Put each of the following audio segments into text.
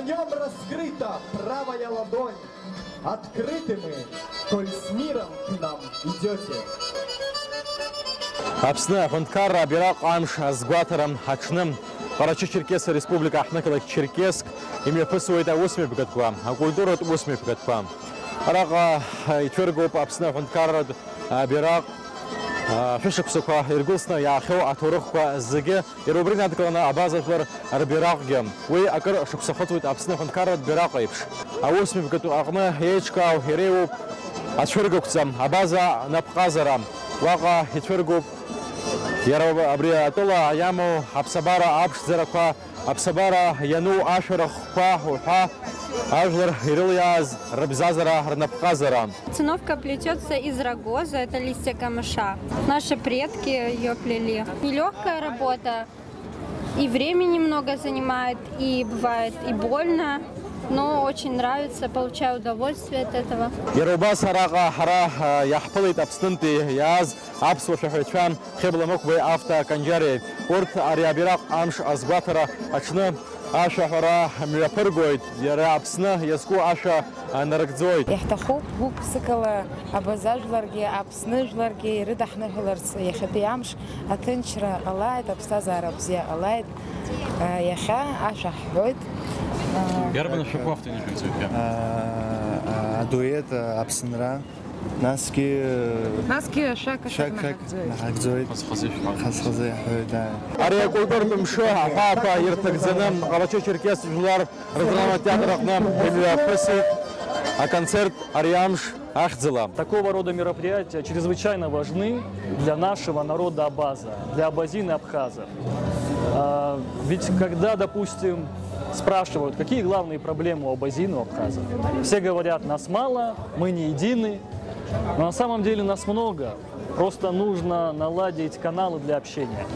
нем раскрыта правая ладонь. Открыты мы, коль с миром к нам идете. Апсны Хундкара Бирак Амш Азгватарам Хачным Карачи-Черкес Республика Ахнакалак Черкесск имя пысует 8 богатва, а культура 8 богатва. Арага Итвергоп Апсны Хундкара Бирак Фишек Сука Иргулсна Яхо Атурухва Зиге и рубрика Аткалана Абазафлер Арбиракгем. Вы акар Шуксахотвит Апсны Хундкара Биракаипш. А 8 богатва Ахна Ечкау Хиреу Атвергокцам Абаза Напхазарам. Вага Итвергоп Яроба Абриатола Яму Абсабара Абшзераква Абсабара Яну Ашарахва Хуха Ажлер Ирильяз Рабзазара Рнапхазара. Циновка плетется из рогоза, это листья камыша. Наши предки ее плели. Нелегкая работа, и времени много занимает, и бывает и больно. Но очень нравится, получаю удовольствие от этого. Яроба Сарага Хара Яхпалит Абстенти Яз Абсу Шахачан Хебламокве Авто Канджари Урт Ариабирак Амш Азгватара Ачна Аша Хара Мирапыргойд Яра Абсна Яску Аша Наракзойд. Яхтахоп Гупсикала Абазажларги Абснижларги Ридахнахиларс Яхати Амш Атенчра Алайд Абстазар Абзия Алайд Яха Аша Хойд. Ярбана Шуков ты не живете. Дуэт Абсинра. Наски шак Нахакзойд. Хасхазе да. Ария культура Мша Папа Иртакзанам Карачи-Черкес Жулар Раздрама театра нам Песи, а концерт Ариамш Ахзела. Такого рода мероприятия чрезвычайно важны для нашего народа Абаза, для абазин и абхазов. Ведь когда, допустим, спрашивают, какие главные проблемы у абазин и абхазов, все говорят, нас мало, мы не едины, но на самом деле нас много, просто нужно наладить каналы для общения.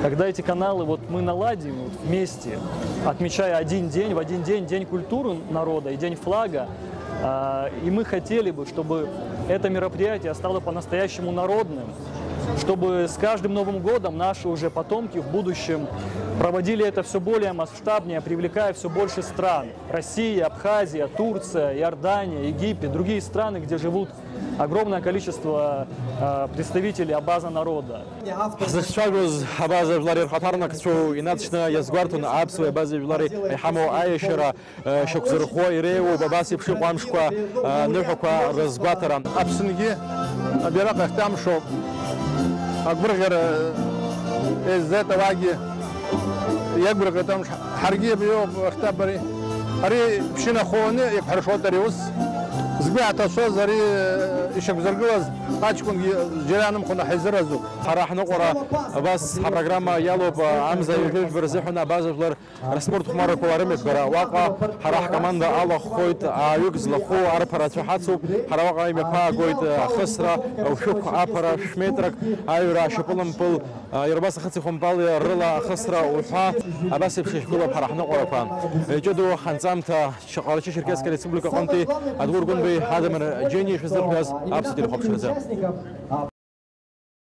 Когда эти каналы мы наладим вместе, отмечая один день, в один день День культуры народа и День флага, и мы хотели бы, чтобы это мероприятие стало по-настоящему народным, чтобы с каждым Новым годом наши уже потомки в будущем проводили это все более масштабнее, привлекая все больше стран. Россия, Абхазия, Турция, Иордания, Египет, другие страны, где живут огромное количество представителей абаза народа. Зашагуз абаза влари хатарнак что иначно язгвартун абсу абаза влари хамо айшера шокзурхо иреу бабаси пшипамшква нухква разгватара абсунги абирак ахтам шо акбргер иззат ваги يكبر قدام حرقية بيوم اختبري هري بشنا خوني يبحر شو تريوس زبيعة تصوز هري إيش بزرقوز قاتشكون جيرانهم كنا حيزرزو راح نقرأ بس برنامج يالوب عمزة يجيب برزحنا بعض السبورت خمارة كوارمت برا واقع راح كمان ده الله خويت يجز لخو عرفت حاتسو واقع يمحى قويت خسرة أو شوك عبر شميترك أيوة شكلهم بول يربص خسيهم بالي رلا خسرة وحى بس بشيء كله راح نقرأ فان جدو خنزمت شغالة شركة ريسبوبليكا قنتي أدور قنبي هذا من جيني في الزرقاز أبسط الخبز